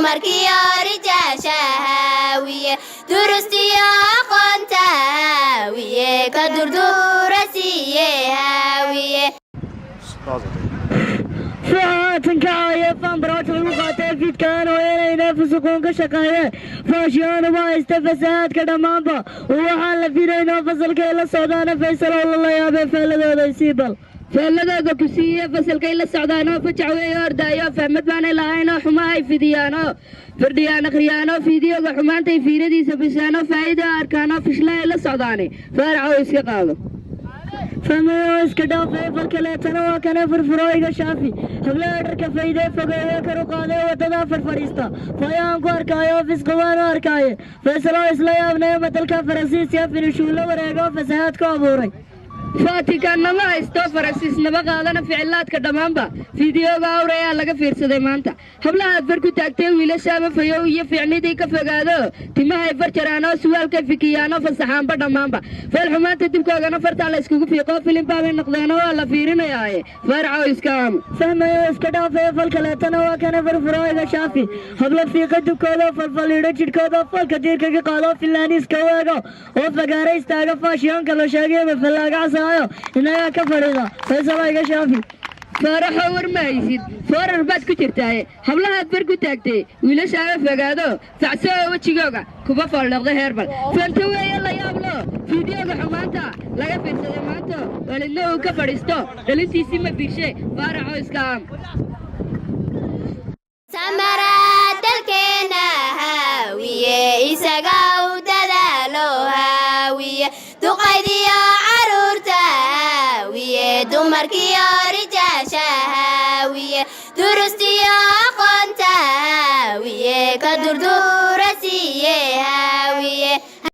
dumarkiyo rijaasha haawiye durustiyo aqoonta haawiye ka durduura siiye haawiye فهاتن كعاية فانبرات المقاتل في كانوا إلينا فسقون كشقاية فاشيان ما استفساد كدمانبا وحال في رينا فصل كيلا سودانا فيصل الله يا بي فلدو دي سيبل فلدو كسية فصل كيلا سودانا فجعوي أردايا فهمت باني لهاينا حماي فيديانا فرديانا خريانا فيديو وحمانتي فيردي سبسانا فايدة أركانا فشلا إلا سوداني فارعو اسكي قادو فما اسكدا فيفل كلا تنوا كان فرفرويغا شافي هبلا درك فايده فغايه كرو قاده وتدا فرفريستا فيان كو اركايو فسقوان اركاي فسلو اسلا ابن مثل کا فرنسيس يا فينشولو وريغو فساد كو ابوري فاتيكان ما استو فرنسيس نبا قادنا فعلات كدمانبا فيديوغا اوريا laga fiirsaday maanta hablaha farku taagtay wiilasha fayow iyo ficnidii ka fogaado timaha farjaraano suwaalka fikiyaano fasaxaanba dhamaanba feel xumaanta dibkoogana farta la iskugu fiiqo filim baa noqdeeno waa la fiirinayay farco iskaam fahmayo iska dhaafay fal kale tan waa kana farfurooyga shaafi habla fiiqa dibkooda falfaliidho jidhkooda falka diirkaga qaado filaaniis ka waago oo fagaara istaaga faashiyoonka la sheegay falaaga inaga ka fadhiida faysalayga shaafi faaraxo warmaysid foorar baad ku jirtaaye hablahaad bar ku taagtay wiilashaaga fogaado facsoo wejigooga kuba faldhaqda heerbal fanta weeye la yaablo fiidiyooga xumaanta laga fiirsaday maanta walidna uu ka fadhiisto dhalintiisii ma biirshe faaraxo iskaam samaraat dalkeena haawiye isaga u dadaalo haawiye duqaydiyo caruurta haawiye dumarkiyo rijaasha haawiye durustiyo aqoonta haawiye ka durduura